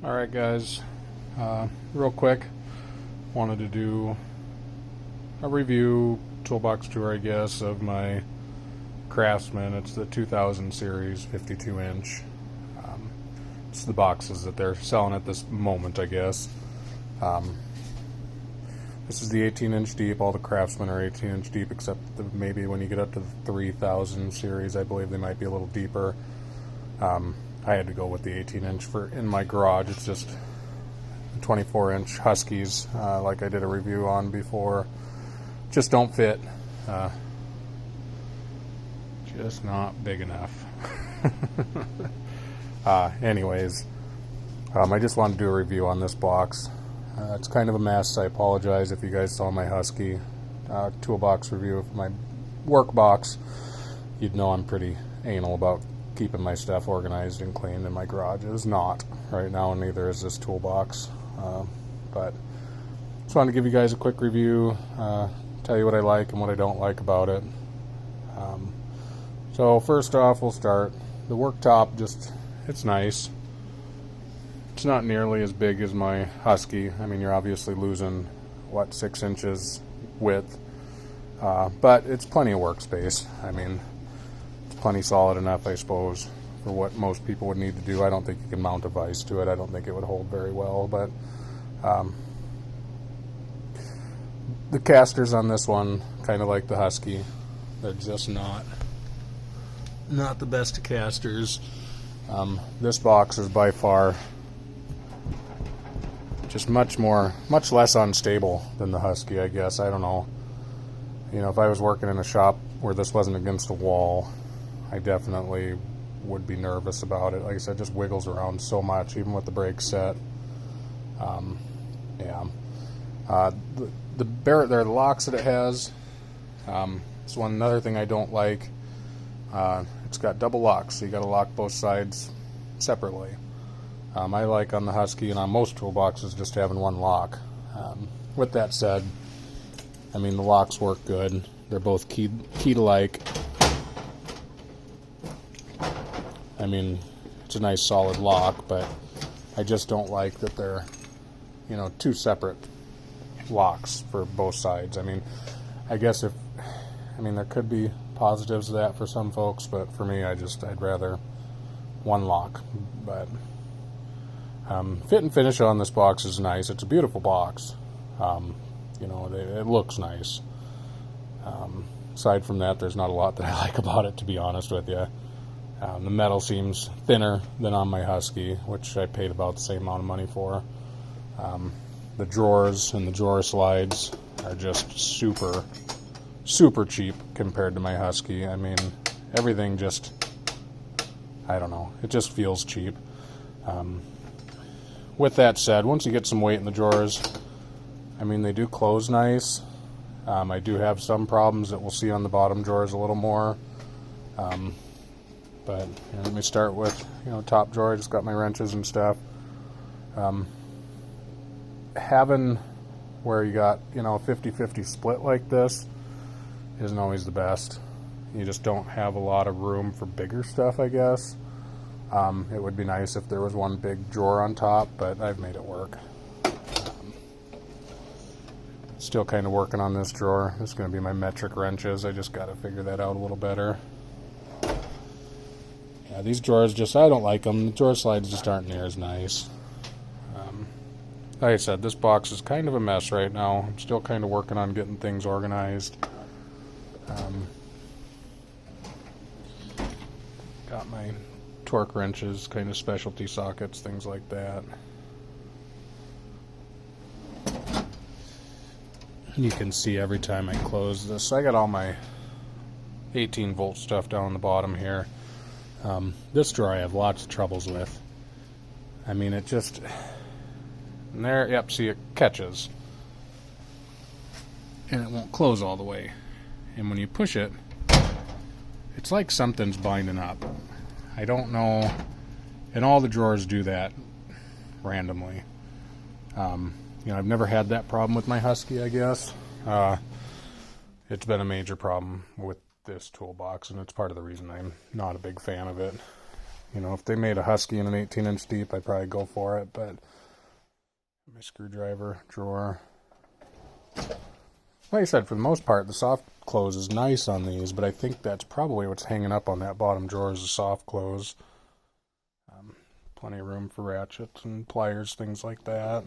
Alright guys, real quick, wanted to do a review toolbox tour I guess of my Craftsman. It's the 2000 series 52 inch. It's the boxes that they're selling at this moment I guess. This is the 18 inch deep. All the Craftsman are 18 inch deep except maybe when you get up to the 3000 series I believe they might be a little deeper. I had to go with the 18 inch for in my garage. It's just 24 inch Huskies, like I did a review on before, just don't fit. Just not big enough. Anyways, I just wanted to do a review on this box. It's kind of a mess. I apologize if you guys saw my Husky toolbox review of my work box. You'd know I'm pretty anal about keeping my stuff organized and cleaned, in my garage is not right now, and neither is this toolbox. But just wanted to give you guys a quick review, tell you what I like and what I don't like about it. So first off, we'll start the Worktop. It's nice. It's not nearly as big as my Husky. I mean, you're obviously losing 6 inches width, but it's plenty of workspace. I mean, plenty solid enough, I suppose, for what most people would need to do. I don't think you can mount a vise to it. I don't think it would hold very well, but the casters on this one, kind of like the Husky, they're just not the best of casters. This box is by far just much less unstable than the Husky, I guess. I don't know. You know, if I was working in a shop where this wasn't against a wall, I definitely would be nervous about it. Like I said, it just wiggles around so much, even with the brakes set. Yeah. The locks that it has, it's another thing I don't like. It's got double locks, so you got to lock both sides separately. I like on the Husky and on most toolboxes just having one lock. With that said, I mean, the locks work good. They're both key-like. I mean, it's a nice solid lock, but I just don't like that they're, two separate locks for both sides. I mean, I guess there could be positives to that for some folks, but for me, I'd rather one lock. But fit and finish on this box is nice. It's a beautiful box. It looks nice. Aside from that, there's not a lot that I like about it, to be honest with you. The metal seems thinner than on my Husky, which I paid about the same amount of money for. The drawers and the drawer slides are just super, super cheap compared to my Husky. I mean, everything just, I don't know, it just feels cheap. With that said, once you get some weight in the drawers, I mean, they do close nice. I do have some problems that we'll see on the bottom drawers a little more. But let me start with, top drawer. I just got my wrenches and stuff. Having where you got, a 50-50 split like this isn't always the best. You just don't have a lot of room for bigger stuff, I guess. It would be nice if there was one big drawer on top, but I've made it work. Still kind of working on this drawer. This is going to be my metric wrenches. I just got to figure that out a little better. Yeah, these drawers I don't like them. The drawer slides just aren't near as nice. Like I said, this box is kind of a mess right now. I'm still kind of working on getting things organized. Got my torque wrenches, kind of specialty sockets, things like that. You can see every time I close this. I got all my 18 volt stuff down on the bottom here. This drawer I have lots of troubles with. I mean, it just, there, yep, see, it catches. And it won't close all the way. And when you push it, it's like something's binding up. I don't know, and all the drawers do that randomly. I've never had that problem with my Husky, I guess. It's been a major problem with this toolbox, and it's part of the reason I'm not a big fan of it. You know, if they made a Husky in an 18-inch deep, I'd probably go for it, but my screwdriver drawer. Like I said, for the most part, the soft close is nice on these, but I think that's probably what's hanging up on that bottom drawer is the soft close. Plenty of room for ratchets and pliers, things like that.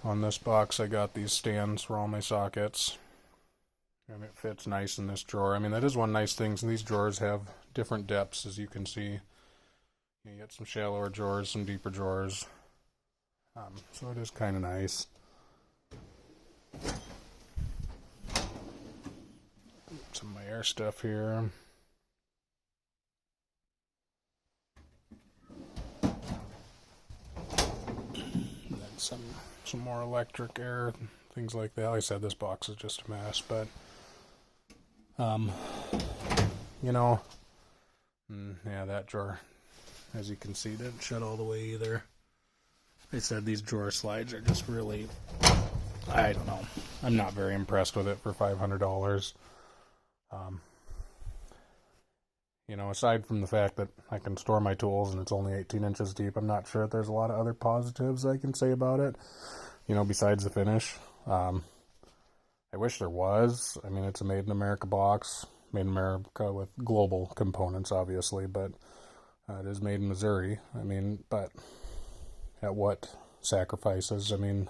On this box, I got these stands for all my sockets, and it fits nice in this drawer. I mean, that is one nice thing. These drawers have different depths, as you can see. You get some shallower drawers, some deeper drawers. So it is kind of nice. Some of my air stuff here. And then some more electric air, things like that. Like I said, this box is just a mess, but you know, yeah, that drawer, as you can see, didn't shut all the way either. They said these drawer slides are just really, I don't know. I'm not very impressed with it for $500. You know, aside from the fact that I can store my tools and it's only 18 inches deep, I'm not sure that there's a lot of other positives I can say about it, you know, besides the finish. I wish there was. I mean, it's a made in America box, made in America with global components, obviously, but it is made in Missouri. I mean, but at what sacrifices? I mean,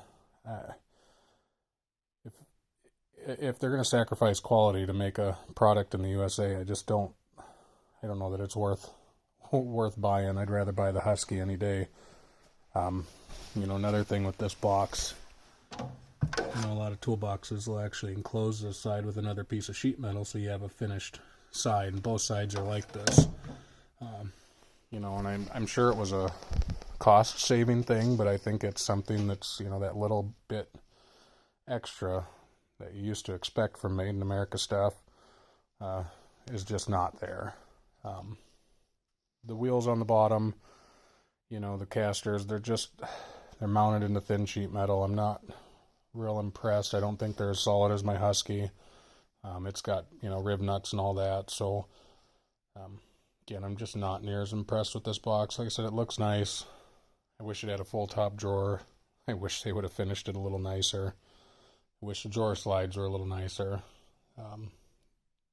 if they're going to sacrifice quality to make a product in the USA, I don't know that it's worth buying. I'd rather buy the Husky any day. You know, another thing with this box, you know, a lot of toolboxes will actually enclose this side with another piece of sheet metal, so you have a finished side, and both sides are like this. You know, and I'm sure it was a cost-saving thing, but I think it's something that's, you know, that little bit extra that you used to expect from Made in America stuff is just not there. The wheels on the bottom, you know, the casters, they're mounted into thin sheet metal. I'm not real impressed. I don't think they're as solid as my Husky. It's got, you know, rib nuts and all that, so again, I'm just not near as impressed with this box. Like I said, it looks nice. I wish it had a full top drawer. I wish they would have finished it a little nicer. I wish the drawer slides were a little nicer.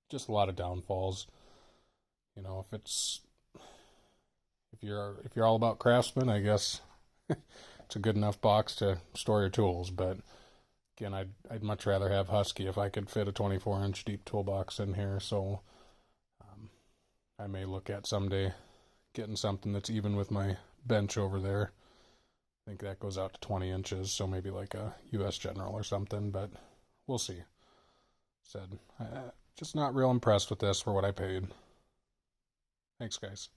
Just a lot of downfalls. You know, if you're all about Craftsman, I guess it's a good enough box to store your tools. But again, I'd much rather have Husky if I could fit a 24-inch deep toolbox in here. So I may look at someday getting something that's even with my bench over there. I think that goes out to 20 inches, so maybe like a US General or something, but we'll see. Just not real impressed with this for what I paid. Thanks, guys.